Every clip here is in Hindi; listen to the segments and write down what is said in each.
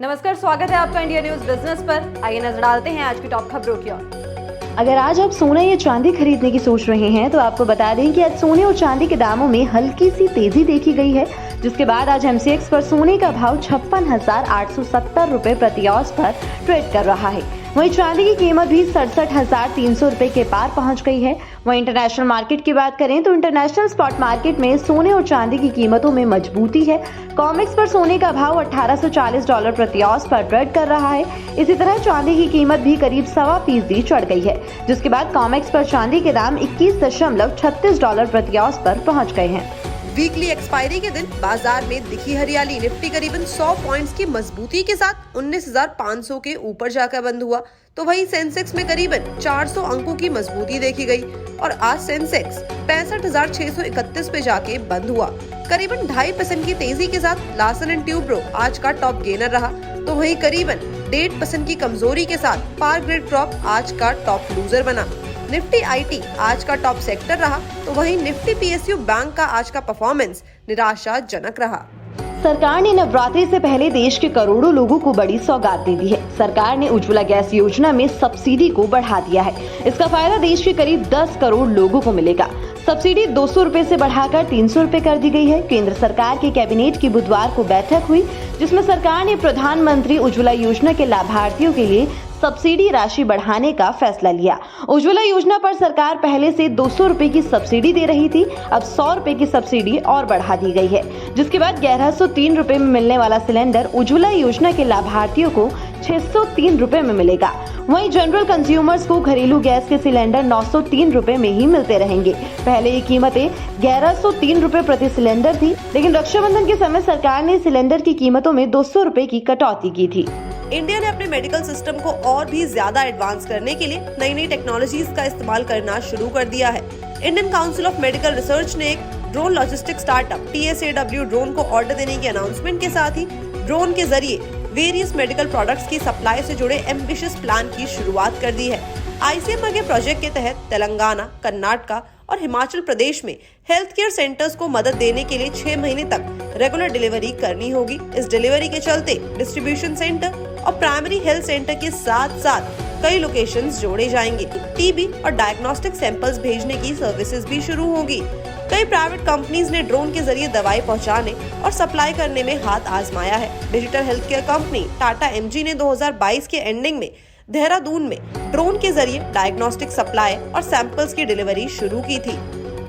नमस्कार, स्वागत है आपका इंडिया न्यूज बिजनेस पर। आइए नजर डालते हैं आज की टॉप खबरों की ओर। अगर आज आप सोना या चांदी खरीदने की सोच रहे हैं तो आपको बता दें कि आज सोने और चांदी के दामों में हल्की सी तेजी देखी गई है, जिसके बाद आज MCX पर सोने का भाव 56,870 रुपए प्रति औंस पर ट्रेड कर रहा है। वहीं चांदी की कीमत भी 67,300 रुपए के पार पहुंच गई है। वहीं इंटरनेशनल मार्केट की बात करें तो इंटरनेशनल स्पॉट मार्केट में सोने और चांदी की कीमतों में मजबूती है। कॉमेक्स पर सोने का भाव $1,840 प्रति औंस पर ट्रेड कर रहा है। इसी तरह चांदी की कीमत भी करीब 1.25% चढ़ गई है, जिसके बाद कॉमेक्स पर चांदी के दाम $21.36 प्रति औंस पर पहुंच गए हैं। वीकली एक्सपायरी के दिन बाजार में दिखी हरियाली। निफ्टी करीबन 100 पॉइंट्स की मजबूती के साथ 19,500 के ऊपर जाकर बंद हुआ, तो वहीं सेंसेक्स में करीबन 400 अंकों की मजबूती देखी गई और आज सेंसेक्स 65,631 पे जाके बंद हुआ। करीबन 2.5% की तेजी के साथ लार्सन एंड ट्यूब्रो आज का टॉप गेनर रहा, तो वहीं करीबन 1.5% की कमजोरी के साथ पार ग्रिड क्रॉप आज का टॉप लूजर बना। निफ्टी IT आज का टॉप सेक्टर रहा, तो वहीं निफ्टी PSU बैंक का आज का परफॉर्मेंस निराशाजनक रहा। सरकार ने नवरात्रि से पहले देश के करोड़ों लोगों को बड़ी सौगात दे दी है। सरकार ने उज्ज्वला गैस योजना में सब्सिडी को बढ़ा दिया है। इसका फायदा देश के करीब 10 करोड़ लोगों को मिलेगा। सब्सिडी 200 रुपए से बढ़ाकर 300 रुपए कर दी गई है। केंद्र सरकार के कैबिनेट की बुधवार को बैठक हुई, जिसमें सरकार ने प्रधानमंत्री उज्ज्वला योजना के लाभार्थियों के लिए सब्सिडी राशि बढ़ाने का फैसला लिया। उज्ज्वला योजना पर सरकार पहले से 200 रुपए की सब्सिडी दे रही थी, अब 100 रुपए की सब्सिडी और बढ़ा दी गई है, जिसके बाद 1103 रुपए में मिलने वाला सिलेंडर उज्ज्वला योजना के लाभार्थियों को 603 रुपए में मिलेगा। वहीं जनरल कंज्यूमर्स को घरेलू गैस के सिलेंडर 903 रुपए में ही मिलते रहेंगे। पहले ये कीमतें 1103 रुपए प्रति सिलेंडर थी, लेकिन रक्षाबंधन के समय सरकार ने सिलेंडर की कीमतों में 200 रुपए की कटौती की थी। इंडिया ने अपने मेडिकल सिस्टम को और भी ज्यादा एडवांस करने के लिए नई नई टेक्नोलॉजीज का इस्तेमाल करना शुरू कर दिया है। Indian council of medical research ने एक drone logistic startup TSAW drone को ऑर्डर देने की अनाउंसमेंट के साथ ही ड्रोन के जरिए वेरियस मेडिकल प्रोडक्ट्स की सप्लाई से जुड़े एम्बिशियस प्लान की शुरुआत कर दी है। ICMR के प्रोजेक्ट के तहत तेलंगाना, कर्नाटका और हिमाचल प्रदेश में हेल्थ केयर सेंटर्स को मदद देने के लिए 6 महीने तक रेगुलर डिलीवरी करनी होगी। इस डिलीवरी के चलते डिस्ट्रीब्यूशन सेंटर और प्राइमरी हेल्थ सेंटर के साथ साथ कई लोकेशंस जोड़े जाएंगे। TB और डायग्नोस्टिक सैंपल्स भेजने की सर्विसेज भी शुरू होगी। कई प्राइवेट कंपनीज ने ड्रोन के जरिए दवाई पहुंचाने और सप्लाई करने में हाथ आजमाया है। Digital health care company Tata MG ने 2022 के एंडिंग में देहरादून में ड्रोन के जरिए डायग्नोस्टिक सप्लाई और सैंपल्स की डिलीवरी शुरू की थी।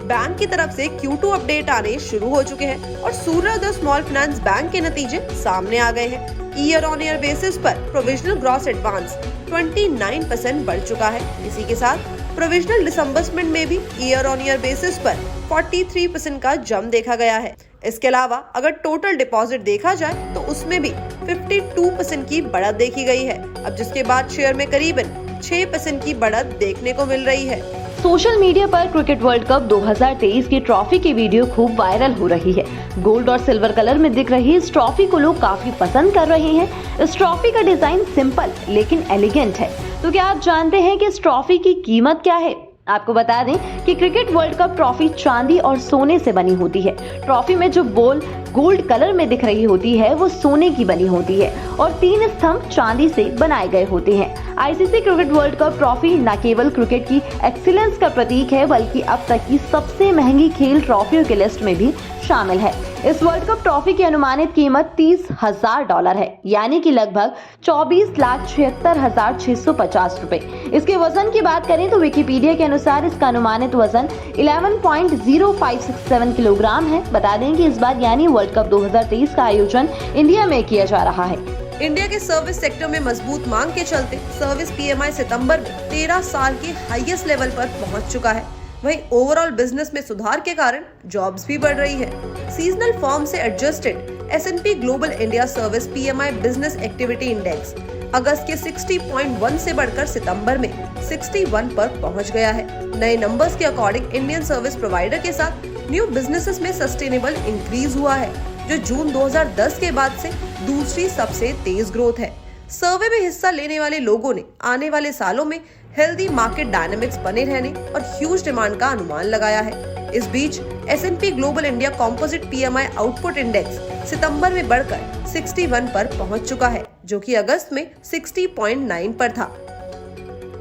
बैंक की तरफ से Q2 अपडेट आने शुरू हो चुके हैं और सूर्योदय स्मॉल फाइनेंस बैंक के नतीजे सामने आ गए हैं। ईयर ऑन ईयर बेसिस पर प्रोविजनल ग्रॉस एडवांस 29% बढ़ चुका है। इसी के साथ प्रोविजनल डिसम्बर्समेंट में भी ईयर ऑन ईयर बेसिस पर 43% का जंप देखा गया है। इसके अलावा अगर टोटल डिपॉजिट देखा जाए तो उसमें भी 52% की बढ़त देखी गई है, अब जिसके बाद शेयर में करीबन 6% की बढ़त देखने को मिल रही है। सोशल मीडिया पर क्रिकेट वर्ल्ड कप 2023 की ट्रॉफी की वीडियो खूब वायरल हो रही है। गोल्ड और सिल्वर कलर में दिख रही इस ट्रॉफी को लोग काफी पसंद कर रहे हैं। इस ट्रॉफी का डिजाइन सिंपल लेकिन एलिगेंट है। तो क्या आप जानते हैं कि इस ट्रॉफी की कीमत क्या है? आपको बता दें कि क्रिकेट वर्ल्ड कप ट्रॉफी चांदी और सोने से बनी होती है। ट्रॉफी में जो बॉल गोल्ड कलर में दिख रही होती है वो सोने की बनी होती है और 3 स्तंभ चांदी से बनाए गए होते हैं। ICC cricket world cup trophy न केवल क्रिकेट की एक्सीलेंस का प्रतीक है, बल्कि अब तक की सबसे महंगी खेल ट्रॉफियों की लिस्ट में भी शामिल है। इस वर्ल्ड कप ट्रॉफी की अनुमानित कीमत $30,000 है, यानी कि लगभग 24,76,650 रुपए। इसके वजन की बात करें तो विकिपीडिया के अनुसार इसका अनुमानित वजन 11.0567 किलोग्राम है। बता दें कि इस बार यानी वर्ल्ड कप 2023 का आयोजन इंडिया में किया जा रहा है। इंडिया के सर्विस सेक्टर में मजबूत मांग के चलते सर्विस PMI सितंबर में 13 साल के हाईएस्ट लेवल पर पहुंच चुका है। वहीं ओवरऑल बिजनेस में सुधार के कारण जॉब्स भी बढ़ रही है। सीजनल फॉर्म से adjusted S&P global India service PMI business activity index अगस्त के 60.1 से बढ़कर सितंबर में 61 पर पहुंच गया है। नए नंबर्स के अकॉर्डिंग इंडियन सर्विस प्रोवाइडर के साथ न्यू बिजनेसेस में सस्टेनेबल इंक्रीज हुआ है, जो जून 2010 के बाद से दूसरी सबसे तेज ग्रोथ है। सर्वे में हिस्सा लेने वाले लोगों ने आने वाले सालों में हेल्दी मार्केट डायनामिक्स बने रहने और ह्यूज डिमांड का अनुमान लगाया है। इस बीच S&P global India composite PMI output index सितंबर में बढ़कर 61 पर पहुंच चुका है, जो कि अगस्त में 60.9 पर था।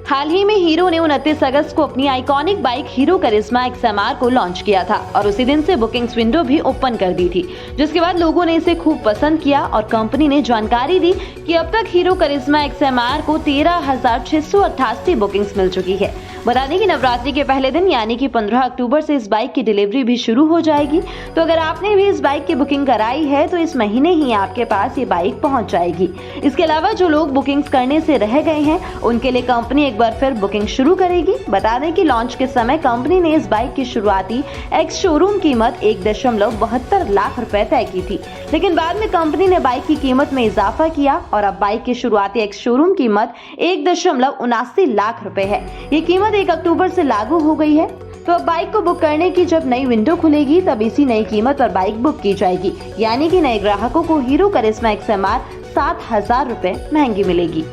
हाल ही में हीरो ने 29 अगस्त को अपनी आइकॉनिक बाइक हीरो करिश्मा XMR को लॉन्च किया था और उसी दिन से बुकिंग्स विंडो भी ओपन कर दी थी, जिसके बाद लोगों ने इसे खूब पसंद किया और कंपनी ने जानकारी दी कि अब तक हीरो करिश्मा XMR को 13,688 बुकिंग्स मिल चुकी है। बता दें कि नवरात्रि के पहले दिन यानी कि 15 अक्टूबर से इस बाइक की डिलीवरी भी शुरू हो जाएगी, तो अगर आपने भी इस बाइक की बुकिंग कराई है तो इस महीने ही आपके पास ये बाइक पहुंच जाएगी। इसके अलावा जो लोग बुकिंग्स करने से रह गए हैं उनके लिए कंपनी एक बार फिर बुकिंग शुरू करेगी। बता दें कि लॉन्च के समय कंपनी ने इस बाइक की शुरुआती एक्स शोरूम कीमत 1.72 लाख रुपए तय की थी, लेकिन बाद में कंपनी ने बाइक की कीमत में इजाफा किया और अब बाइक की शुरुआती एक्स शोरूम कीमत 1.79 लाख रुपए है। ये कीमत 1 अक्टूबर से लागू हो गई है, तो अब बाइक को बुक करने की जब नई विंडो खुलेगी तब इसी नई कीमत पर बाइक बुक की जाएगी, यानी कि नए ग्राहकों को हीरो करिश्मा XMR 7,000 रुपए महंगी मिलेगी।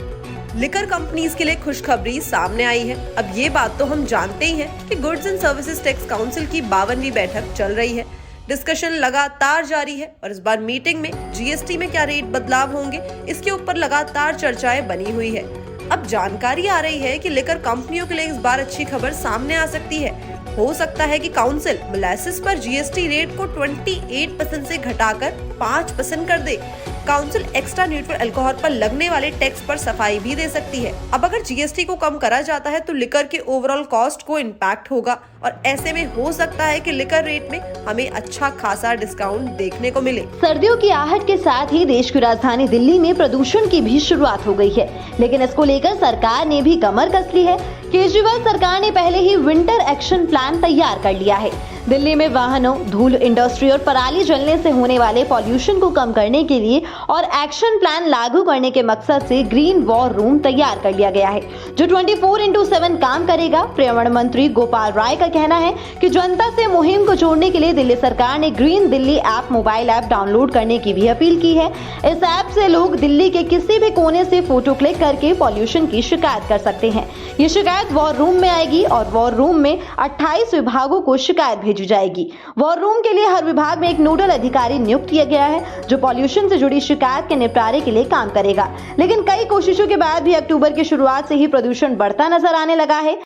लिकर कंपनीज के लिए खुशखबरी सामने आई है। अब ये बात तो हम जानते ही हैं कि goods and services tax council की 52वीं बैठक चल रही है। डिस्कशन लगातार जारी है और इस बार मीटिंग में GST में क्या रेट बदलाव होंगे, इसके ऊपर लगातार चर्चाएं बनी हुई है। अब जानकारी आ रही है कि लिकर कंपनियों के लिए इस बार अच्छी खबर सामने आ सकती है। हो सकता है कि काउंसिल मोलासिस पर GST रेट को 28% से घटाकर 5% कर दे। काउंसिल एक्स्ट्रा न्यूट्रल अल्कोहल पर लगने वाले टैक्स पर सफाई भी दे सकती है। अब अगर GST को कम करा जाता है तो लिकर के ओवरऑल कॉस्ट को इम्पैक्ट होगा और ऐसे में हो सकता है कि लिकर रेट में हमें अच्छा खासा डिस्काउंट देखने को मिले। सर्दियों की आहट के साथ ही देश की राजधानी दिल्ली में प्रदूषण की भी शुरुआत हो गई है, लेकिन इसको लेकर सरकार ने भी कमर कस ली है। केजरीवाल सरकार ने पहले ही विंटर एक्शन प्लान तैयार कर लिया है। दिल्ली में वाहनों, धूल, इंडस्ट्री और पराली जलने से होने वाले पॉल्यूशन को कम करने के लिए और एक्शन प्लान लागू करने के मकसद से ग्रीन वॉर रूम तैयार कर लिया गया है, जो 24/7 काम करेगा। पर्यावरण मंत्री गोपाल राय का कहना है कि जनता से मुहिम को जोड़ने के लिए दिल्ली सरकार ने green Delhi app mobile app download करने की भी अपील की है। इस ऐप से लोग दिल्ली के किसी भी कोने से फोटो क्लिक करके पॉल्यूशन की शिकायत कर सकते हैं। ये शिकायत वॉर रूम में आएगी और वॉर रूम में 28 विभागों को शिकायत भेजी जाएगी। वॉर रूम के लिए हर विभाग में एक नोडल अधिकारी नियुक्त किया गया है, जो पॉल्यूशन से जुड़ी शिकायत के निपटारे के लिए काम करेगा। लेकिन कई कोशिशों के बाद भी अक्टूबर की शुरुआत से ही प्रदूषण बढ़ता नजर आने लगा है।